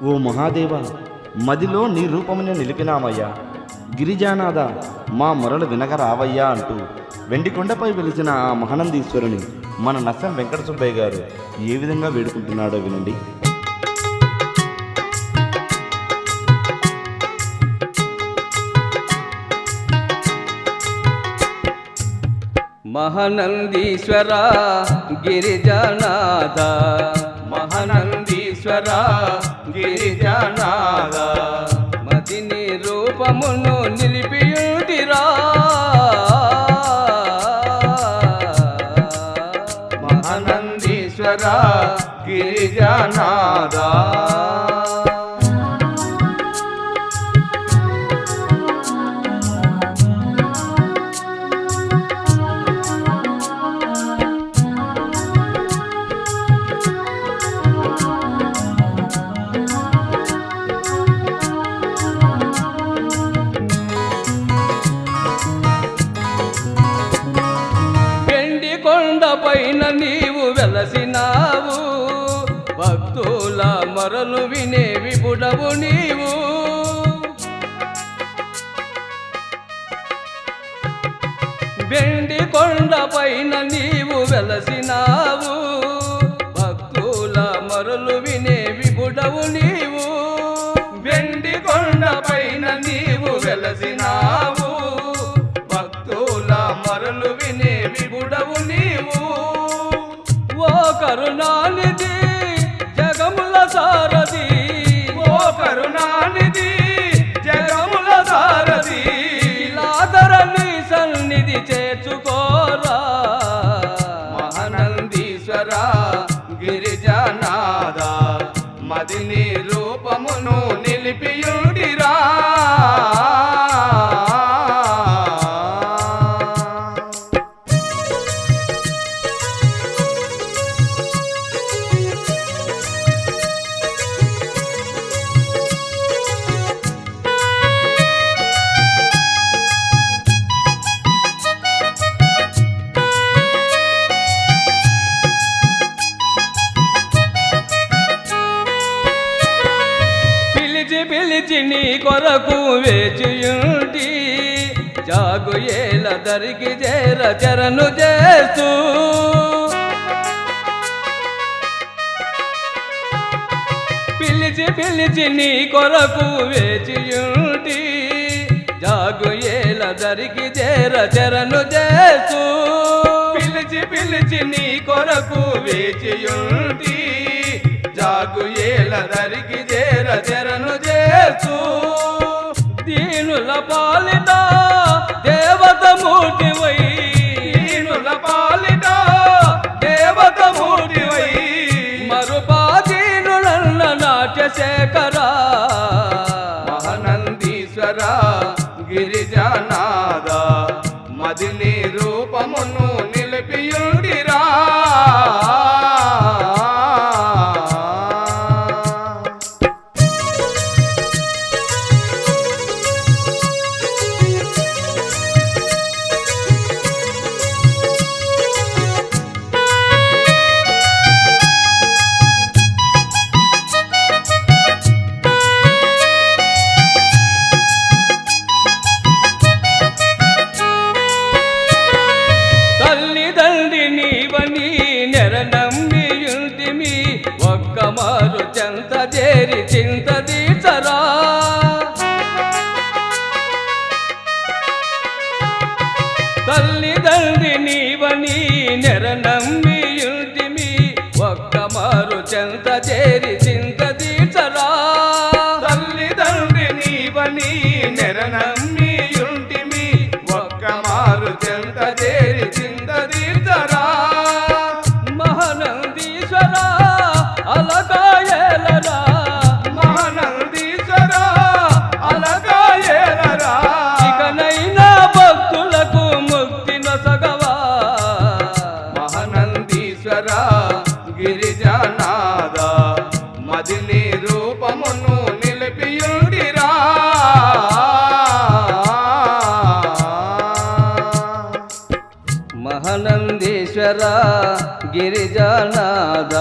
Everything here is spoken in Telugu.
ఓ మహాదేవ, మదిలో నీ రూపమునే నిలిపినామయ్యా. గిరిజానాథ, మా మొరలు వినగ రావయ్యా అంటూ వెండికొండపై వెలిసిన ఆ మహానందీశ్వరుని మన నస్సం వెంకట సుబ్బయ్య గారు ఏ విధంగా వేడుకుంటున్నాడో వినండి. మహానందీశ్వర గిరిజానాథ, మహానందీశ్వర గిరిజానాథ, మదిని రూపమును నిలిపియుడిరా. మహానందీశ్వర గిరిజానాథ. పైన నీవు వెలసినావు, భక్తుల మొరలు వినే విపుడవు నీవు. వెండి కొండ పైన నీవు వెలసినావు, భక్తుల మొరలు వినే విపుడవు నీవు. వెండి కొండ పైన నీవు వెలసినావు, భక్తుల మొరలు వినే విపుడవు నీవు. ఓ కరుణానిధి జగముల సారథి, ఓ కరుణానిధి జగముల సారథి, లాదరని సన్నిధి చేర్చుకోరా. మహానందీశ్వర గిరిజానాథ, మదిని రూపమును నిలిపియుడిరా. పిలిచి నీ కొరకు వేచియుంటి, జాగు ఏల దరికి చేర చరణు చేస్తూ. పిలిచి నీ కొరకు వేచియుంటి, జాగు ఏల దరికి చేర చరణు చేస్తూ. పిలిచి నీ కొరకు వేచియుంటి, జాగు ఏల దరికి చేర చరణు చేస్తూ. దీనుల పాలిట దేవత మూర్తివై, దీనుల పాలిట దేవత మూర్తివై, మరుపా దీనులన్న నాట్యశేఖర. మహానందీశ్వర గిరిజానాథ, మదిని రూపమును నిలిపియుడిరా. నమ్మియుంటిమి ఒక్క మారు చెంత చేరి చింత తీర్చరా. తల్లిదండ్రి నీవని నెర నమ్మియుంటిమి ఒక్క మారు చెంత చేరి చింత తీర్చరా. తల్లిదండ్రి నీవని నెర నమ్మియుంటిమి ఒక్క మారు చెంత చేరి చింత తీర్చరా. మహానందీశ్వర అలకాయేలరా, మహానందీశ్వర అలకాయేలరా, ఇకనైనా భక్తులకు ముక్తి నొసగవా. మహానందీశ్వర గిరిజానాథ, మదిని రూపమును నిలిపియుడిరా. మహానందీశ్వర గిరిజానాథ.